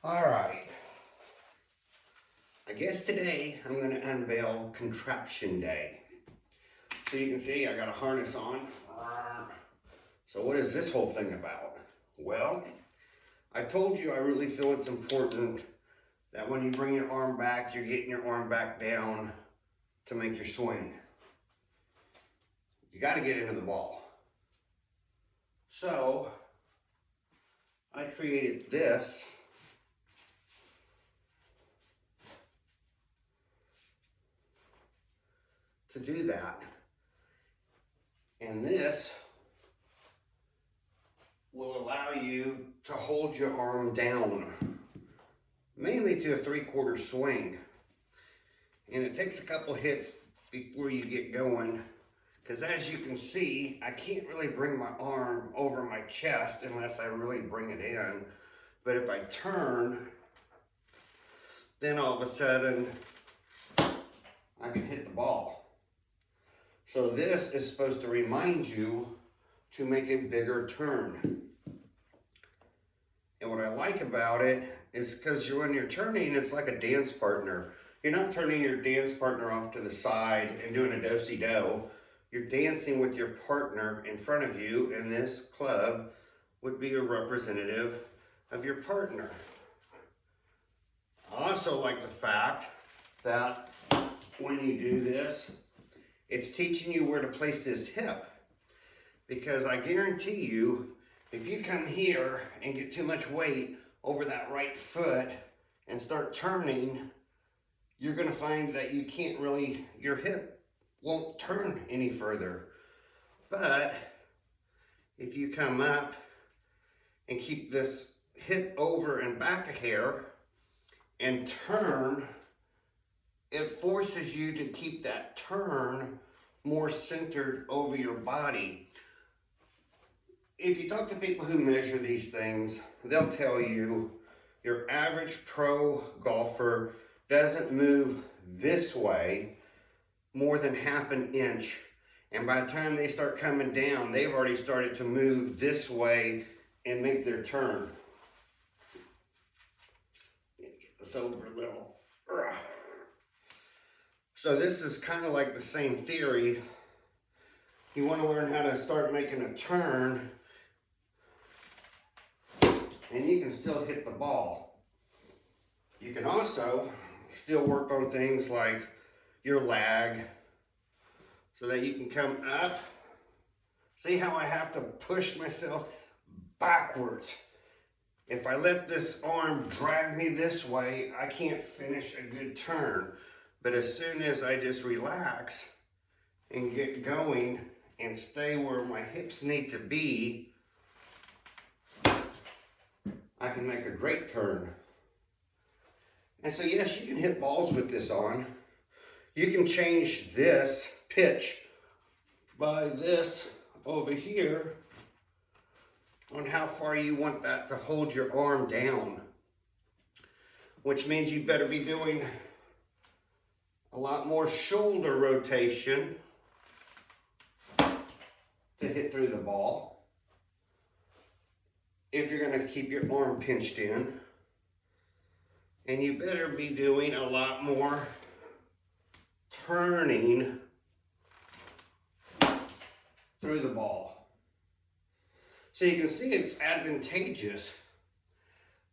All right. I guess today I'm going to unveil contraption day. So you can see I got a harness on. So what is this whole thing about? Well, I told you I really feel it's important that when you bring your arm back, you're getting your arm back down to make your swing. You got to get into the ball. So I created this to do that. And this will allow you to hold your arm down, mainly to a 3/4 swing. And it takes a couple hits before you get going, because as you can see, I can't really bring my arm over my chest unless I really bring it in. But if I turn, then all of a sudden, I can hit the ball. So this is supposed to remind you to make a bigger turn. And what I like about it is because when you're turning, it's like a dance partner. You're not turning your dance partner off to the side and doing a do-si-do. You're dancing with your partner in front of you, and this club would be a representative of your partner. I also like the fact that when you do this, it's teaching you where to place this hip, because I guarantee you, if you come here and get too much weight over that right foot and start turning, you're gonna find that you can't really, your hip won't turn any further. But if you come up and keep this hip over and back a hair and turn, it forces you to keep that turn more centered over your body. If you talk to people who measure these things, they'll tell you your average pro golfer doesn't move this way more than ½ an inch. And by the time they start coming down, they've already started to move this way and make their turn. Get this over a little. So this is kind of like the same theory. You want to learn how to start making a turn, and you can still hit the ball. You can also still work on things like your lag, so that you can come up. See how I have to push myself backwards. If I let this arm drag me this way, I can't finish a good turn. But as soon as I just relax and get going and stay where my hips need to be, I can make a great turn. And so yes, you can hit balls with this on. You can change this pitch by this over here on how far you want that to hold your arm down, which means you better be doing a lot more shoulder rotation to hit through the ball if you're going to keep your arm pinched in. And you better be doing a lot more turning through the ball. So you can see it's advantageous.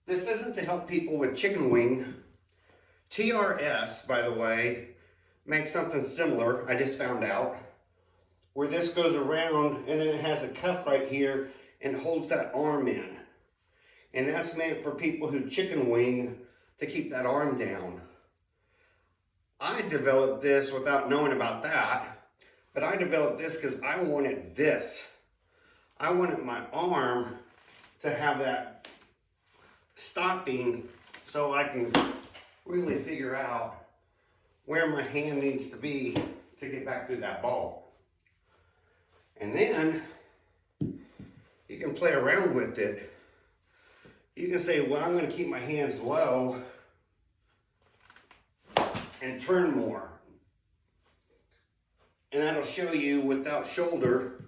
This isn't to help people with chicken wing. TRS, by the way, makes something similar, I just found out, where this goes around and then it has a cuff right here and holds that arm in. And that's meant for people who chicken wing to keep that arm down. I developed this without knowing about that, but I developed this because I wanted this. I wanted my arm to have that stopping so I can really figure out where my hand needs to be to get back through that ball. And then you can play around with it. You can say, well, I'm going to keep my hands low and turn more. And that'll show you without shoulder,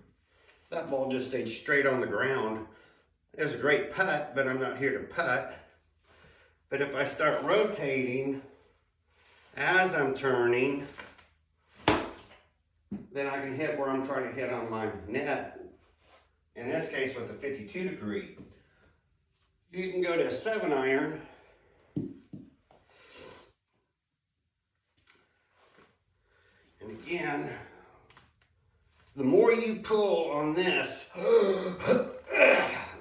that ball just stayed straight on the ground. It was a great putt, but I'm not here to putt. But if I start rotating as I'm turning, then I can hit where I'm trying to hit on my net. In this case with a 52 degree. You can go to a 7-iron. And again, the more you pull on this,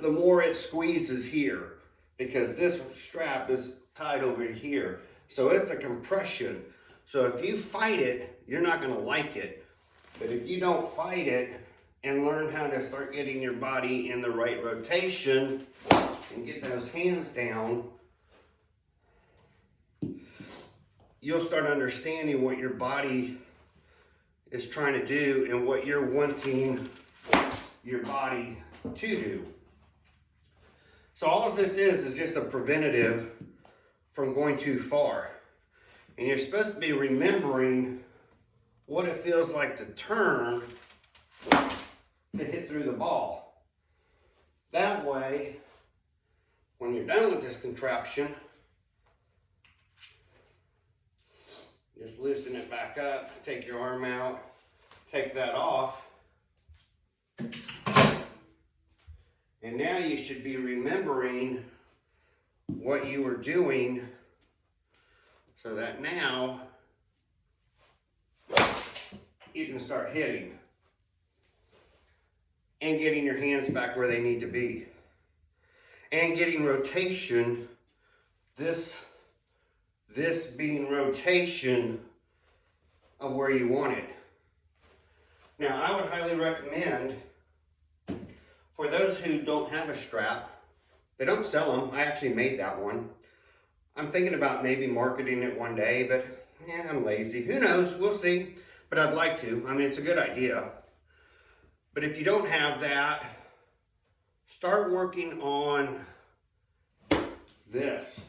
the more it squeezes here, because this strap is tied over here. So it's a compression. So if you fight it, you're not going to like it. But if you don't fight it and learn how to start getting your body in the right rotation and get those hands down, you'll start understanding what your body is trying to do and what you're wanting your body to do. So all this is just a preventative from going too far. And you're supposed to be remembering what it feels like to turn to hit through the ball. That way, when you're done with this contraption, just loosen it back up, take your arm out, take that off. And now you should be remembering what you were doing so that now you can start hitting and getting your hands back where they need to be and getting rotation, this being rotation of where you want it. Now I would highly recommend, for those who don't have a strap, they don't sell them. I actually made that one. I'm thinking about maybe marketing it one day, but I'm lazy. Who knows? We'll see. But I'd like to. I mean, it's a good idea. But if you don't have that, start working on this.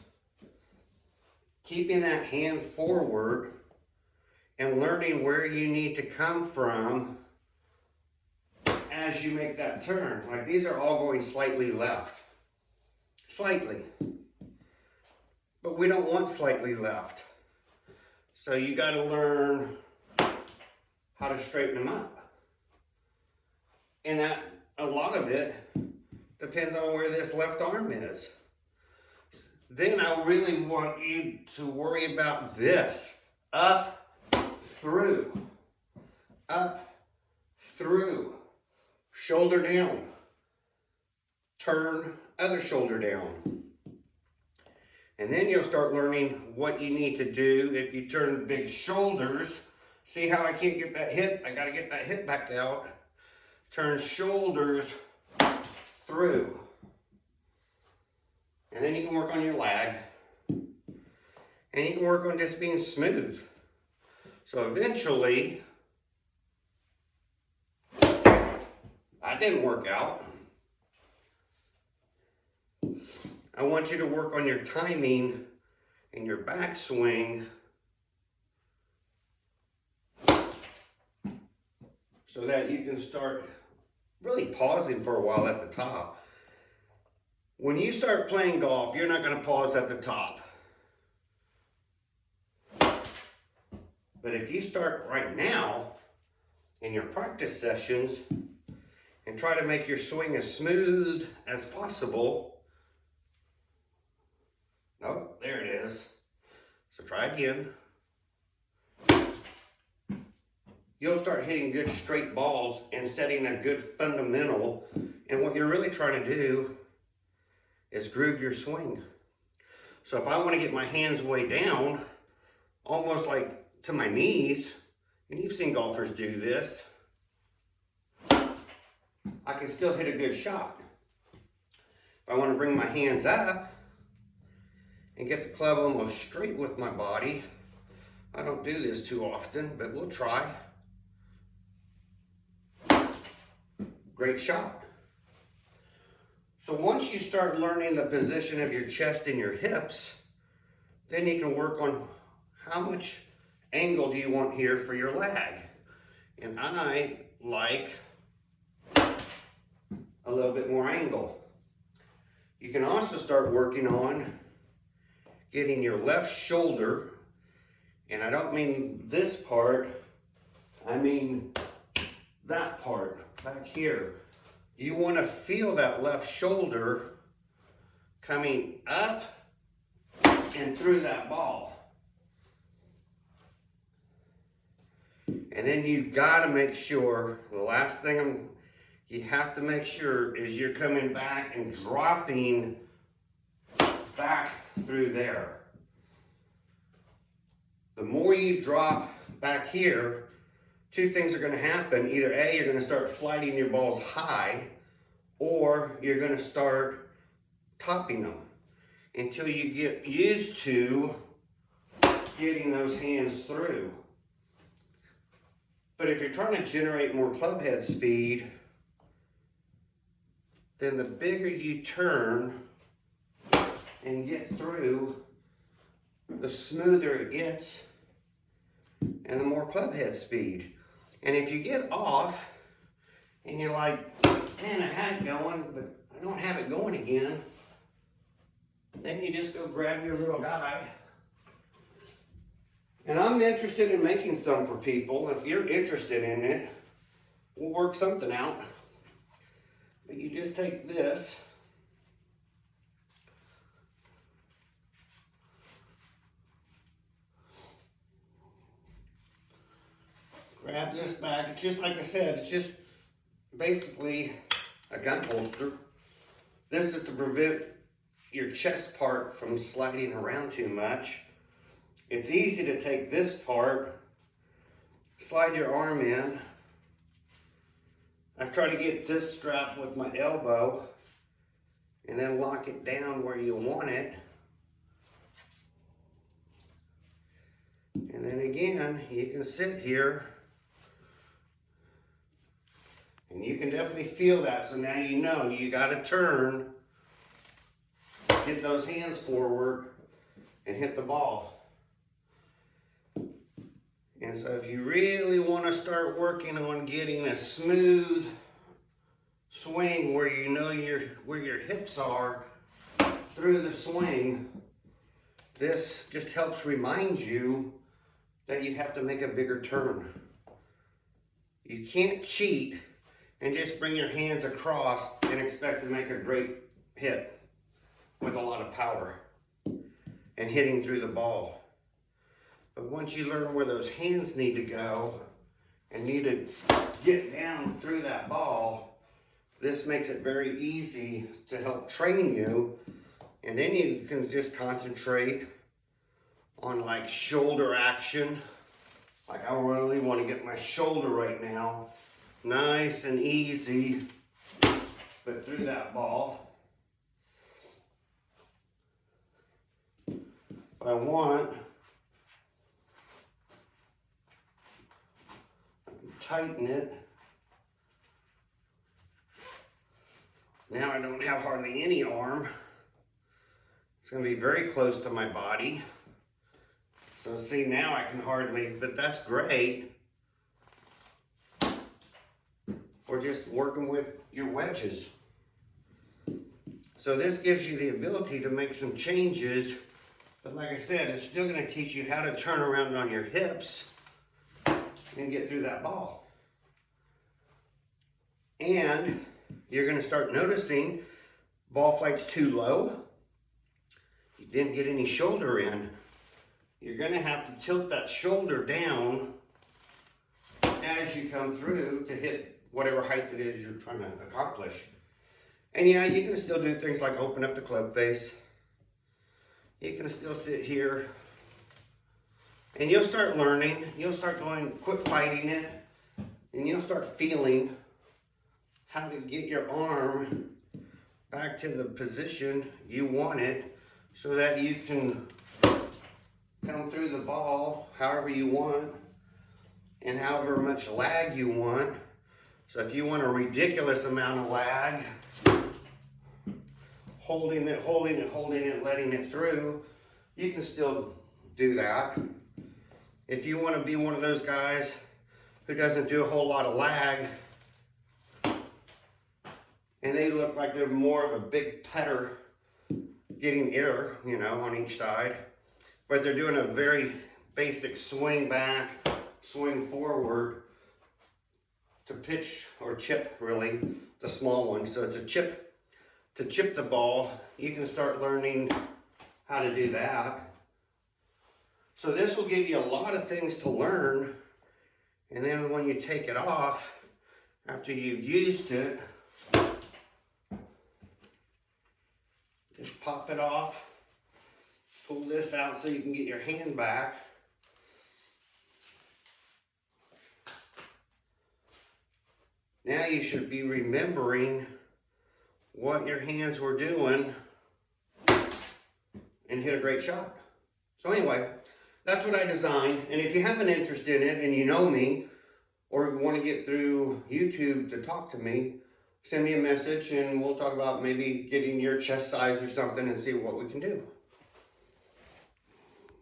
Keeping that hand forward and learning where you need to come from as you make that turn. Like these are all going slightly left. Slightly. But we don't want slightly left. So you got to learn how to straighten them up. And that, a lot of it depends on where this left arm is. Then I really want you to worry about this. Up, through, shoulder down, turn, other shoulder down. And then you'll start learning what you need to do if you turn big shoulders. See how I can't get that hip? I got to get that hip back out. Turn shoulders through. And then you can work on your lag. And you can work on just being smooth. So eventually, that didn't work out. I want you to work on your timing and your backswing so that you can start really pausing for a while at the top. When you start playing golf, you're not going to pause at the top. But if you start right now in your practice sessions and try to make your swing as smooth as possible. Oh, there it is. So try again. You'll start hitting good straight balls and setting a good fundamental. And what you're really trying to do is groove your swing. So if I want to get my hands way down, almost like to my knees, and you've seen golfers do this, I can still hit a good shot. If I want to bring my hands up and get the club almost straight with my body, I don't do this too often, but we'll try. Great shot. So once you start learning the position of your chest and your hips, then you can work on how much angle do you want here for your lag. And I like a little bit more angle. You can also start working on getting your left shoulder, and I don't mean this part, I mean that part back here. You want to feel that left shoulder coming up and through that ball. And then you got to make sure, the last thing you have to make sure is you're coming back and dropping back through there. The more you drop back here, two things are going to happen. Either A, you're going to start flighting your balls high, or you're going to start topping them until you get used to getting those hands through. But if you're trying to generate more club head speed, then the bigger you turn and get through, the smoother it gets and the more club head speed. And if you get off and you're like, man, I had it going, but I don't have it going again, then you just go grab your little guy. And I'm interested in making some for people. If you're interested in it, we'll work something out. But you just take this, grab this back. It's just like I said, it's just basically a gun holster. This is to prevent your chest part from sliding around too much. It's easy to take this part, slide your arm in. I try to get this strap with my elbow and then lock it down where you want it. And then again, you can sit here and you can definitely feel that. So now you know you got to turn, get those hands forward and hit the ball. And so if you really want to start working on getting a smooth swing where you know where your hips are through the swing, this just helps remind you that you have to make a bigger turn. You can't cheat and just bring your hands across and expect to make a great hit with a lot of power and hitting through the ball. But once you learn where those hands need to go and need to get down through that ball, this makes it very easy to help train you. And then you can just concentrate on like shoulder action. Like I really want to get my shoulder right now, nice and easy, but through that ball. If I want, tighten it. Now I don't have hardly any arm. It's going to be very close to my body. So see, now I can hardly, but that's great for just working with your wedges. So this gives you the ability to make some changes, but like I said, it's still going to teach you how to turn around on your hips and get through that ball. And you're going to start noticing ball flight's too low. You didn't get any shoulder in. You're going to have to tilt that shoulder down as you come through to hit whatever height it is you're trying to accomplish. And yeah, you can still do things like open up the club face. You can still sit here. And you'll start learning. You'll start going, quit fighting it. And you'll start feeling how to get your arm back to the position you want it so that you can come through the ball however you want and however much lag you want. So if you want a ridiculous amount of lag, holding it, letting it through, you can still do that. If you want to be one of those guys who doesn't do a whole lot of lag, and they look like they're more of a big putter getting air, you know, on each side. But they're doing a very basic swing back, swing forward to pitch or chip, really, the small one. So to chip the ball, you can start learning how to do that. So this will give you a lot of things to learn, and then when you take it off, after you've used it, just pop it off, pull this out so you can get your hand back. Now you should be remembering what your hands were doing and hit a great shot. So anyway, that's what I designed. And if you have an interest in it and you know me, or want to get through YouTube to talk to me, send me a message and we'll talk about maybe getting your chest size or something and see what we can do.